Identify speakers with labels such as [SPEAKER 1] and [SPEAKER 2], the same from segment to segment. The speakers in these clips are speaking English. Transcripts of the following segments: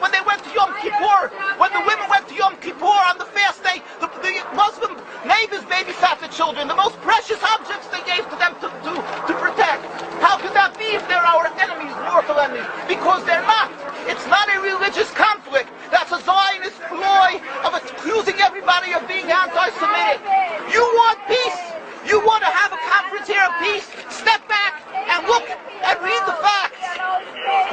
[SPEAKER 1] when they went to Yom Kippur, when the women went to Yom Kippur on the fast day, the Muslim neighbors babysat the children, the most precious objects they gave to them to protect. How could that be if they're our enemies, mortal enemies? Because they're not. It's not a religious conflict. That's a Zionist ploy of accusing everybody of being anti-Semitic. You want peace? You want to have a conference here of peace? Step back and look and read the facts.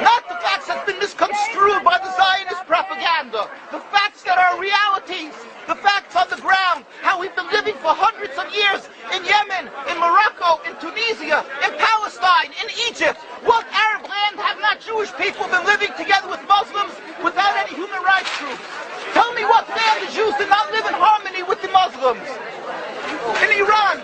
[SPEAKER 1] Not the facts that's been misconstrued by the Zionist propaganda. The facts that are realities. The facts on the ground. How we've been living for hundreds of years in Yemen, in Morocco, in Tunisia, in Palestine, in Egypt. What Arab land have not Jewish people been living together with Muslims without any human rights groups? Tell me what land the Jews did not live in harmony with the Muslims. In Iran,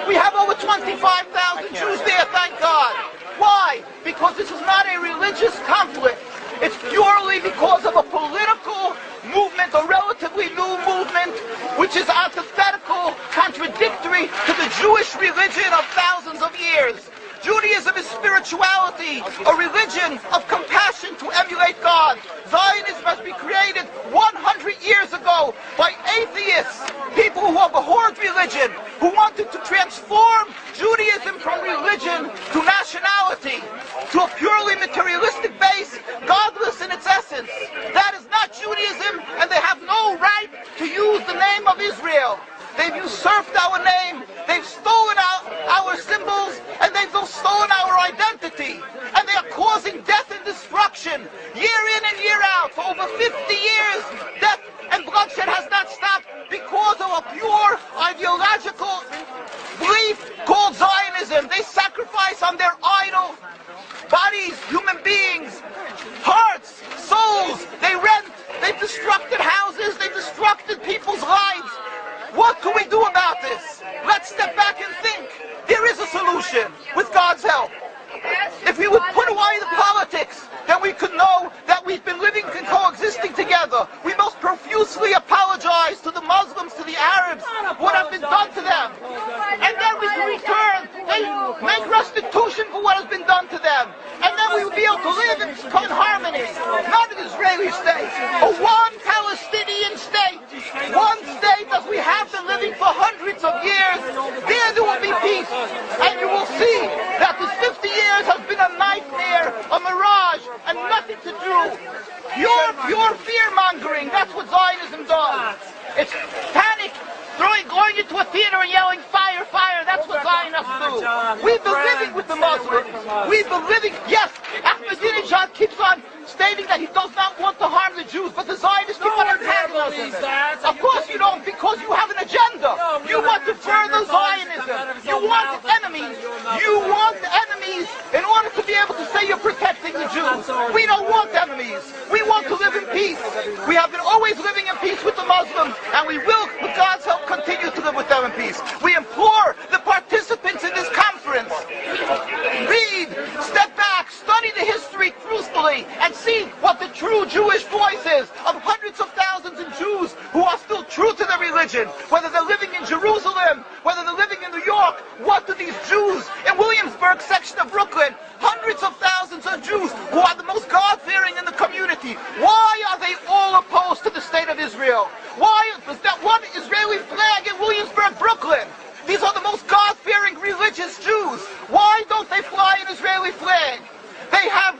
[SPEAKER 1] we have over 25,000 Jews there, thank God. Why? Because this is not a religious conflict. It's purely because of a political movement, a relatively new movement, which is antithetical, contradictory to the Jewish religion of thousands of years. Judaism is spirituality, a religion of compassion to emulate God. Zionism has been created 100 years ago by atheists, people who have abhorred religion, who wanted to transform Judaism from religion to nationality, to a purely materialistic base, godless in its essence. That is not Judaism, and they have no right to use the name of Israel. They've usurped our name, they've stolen our symbols, and they've stolen our identity. And they are causing death and destruction, year in and year out. For over 50 years, death and bloodshed has not stopped because of a pure ideological belief called Zionism. They sacrifice on their idol bodies, human beings, hearts, souls. They rent, they've destructed houses, they've destructed people's lives. What can we do about this? Let's step back and think. There is a solution, with God's help. If we would put away the politics, then we could know that we've been living and coexisting together. We most profusely apologize to the Muslims, to the Arabs, what has been done to them. And then we can return, they make restitution for what has been done to them. And then we will be able to live in harmony. Not an Israeli state, but one Palestinian state. One state as we have been living for hundreds of years. There will be peace. And you will see that this 50 years has been a nightmare, a mirage, and nothing to do. Pure fear-mongering, that's what Zionism does. It's panic, going into a theater and yelling, fire, fire, that's what Zionists do. We've been living with the Muslims. We've been living, yes, Ahmadinejad keeps on stating that he does not want to harm the Jews, but the Zionists keep on antagonizing him. Of course you don't, because you have an agenda. You want to further Zionism. You want enemies. You want enemies in order to be able to say you're protecting the Jews. We don't want enemies. We want to live in peace. We have been always living in peace with the Muslims, and we will, with God's help, continue to live with them in peace. We implore the participants in this conference, read, step back, study the history truthfully, and see what the true Jewish voice is of hundreds of thousands of Jews who are still true to their religion, whether they're living in Jerusalem, whether they're living in New York. What do these Jews in Williamsburg section of Brooklyn, hundreds of thousands of Jews who are the most God-fearing in the community, why are they all opposed to the state of Israel? Why is that one Israeli flag in Williamsburg, Brooklyn? These are the most God-fearing religious Jews. Why don't they fly an Israeli flag? They have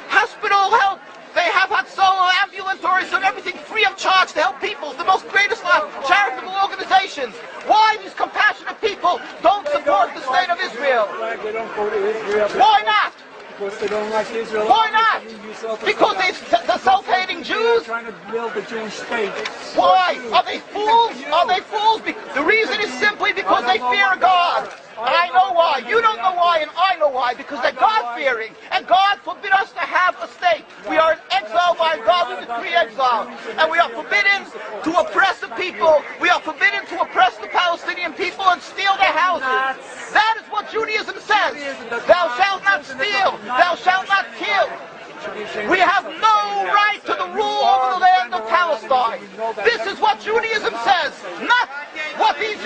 [SPEAKER 1] hospital help. They have Hatzolah, ambulatories, and everything free of charge to help people. The most greatest charitable organizations. Why these compassionate people don't support the state of Israel? Why not?
[SPEAKER 2] Because they don't like Israel.
[SPEAKER 1] Why not? Because they're self-hating Jews?
[SPEAKER 2] Trying to build the Jewish state.
[SPEAKER 1] Why? Are they fools? Are they fools? The reason is simply because they fear God. And I know why. You don't know why, and I know why. Because they're God-fearing. And God forbid us to have a state. We are in exile by God. We decree exile. And we are forbidden to oppress the people. We are forbidden to oppress the Palestinian people and steal their houses. That is what Judaism says. Thou shalt not steal. Thou shalt not kill. We have no right to the rule over the land of Palestine. This is what Judaism says, not what these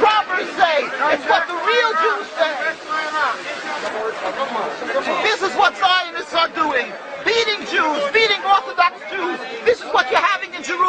[SPEAKER 1] robbers say. It's what the real Jews say. This is what Zionists are doing. Beating Jews, beating Jerusalem.